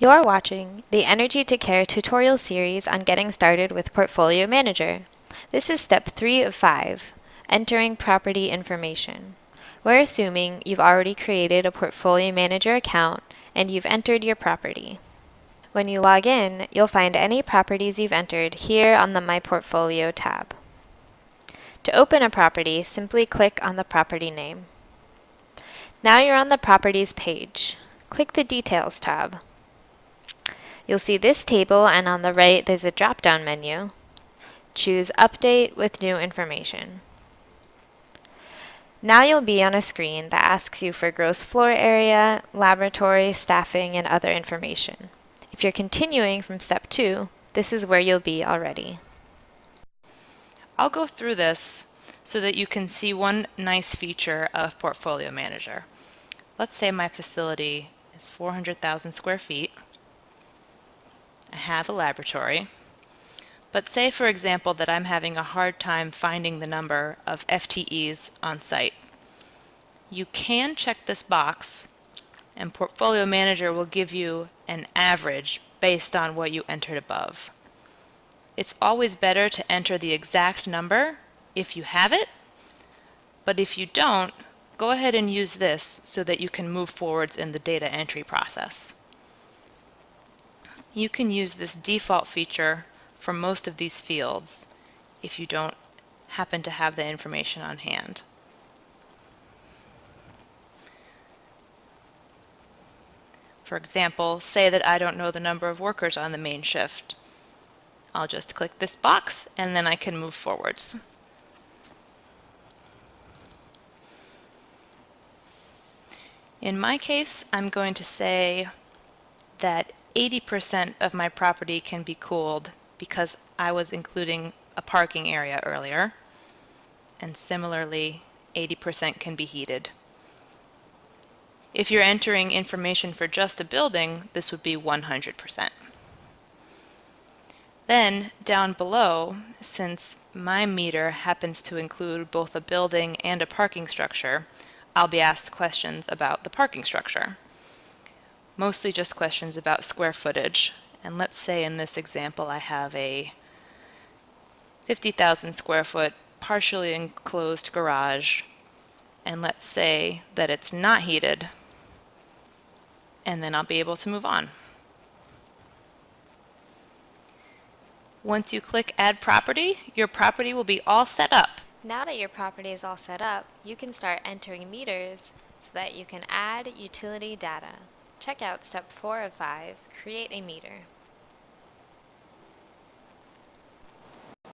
You're watching the Energy to Care tutorial series on getting started with Portfolio Manager. This is step 3 of 5, entering property information. We're assuming you've already created a Portfolio Manager account and you've entered your property. When you log in, you'll find any properties you've entered here on the My Portfolio tab. To open a property, simply click on the property name. Now you're on the Properties page. Click the Details tab. You'll see this table, and on the right there's a drop-down menu. Choose Update with New Information. Now you'll be on a screen that asks you for gross floor area, laboratory, staffing, and other information. If you're continuing from step 2, this is where you'll be already. I'll go through this so that you can see one nice feature of Portfolio Manager. Let's say my facility is 400,000 square feet. I have a laboratory. But say, for example, that I'm having a hard time finding the number of FTEs on site. You can check this box, and Portfolio Manager will give you an average based on what you entered above. It's always better to enter the exact number if you have it, but if you don't, go ahead and use this so that you can move forwards in the data entry process. You can use this default feature for most of these fields if you don't happen to have the information on hand. For example, say that I don't know the number of workers on the main shift. I'll just click this box and then I can move forwards. In my case, I'm going to say that 80% of my property can be cooled because I was including a parking area earlier, and similarly 80% can be heated. If you're entering information for just a building, this would be 100%. Then down below, since my meter happens to include both a building and a parking structure, I'll be asked questions about the parking structure. Mostly just questions about square footage. And let's say in this example I have a 50,000 square foot partially enclosed garage, and let's say that it's not heated, and then I'll be able to move on. Once you click Add Property, your property will be all set up. Now that your property is all set up, you can start entering meters so that you can add utility data. Check out step 4 of 5, Create a Meter.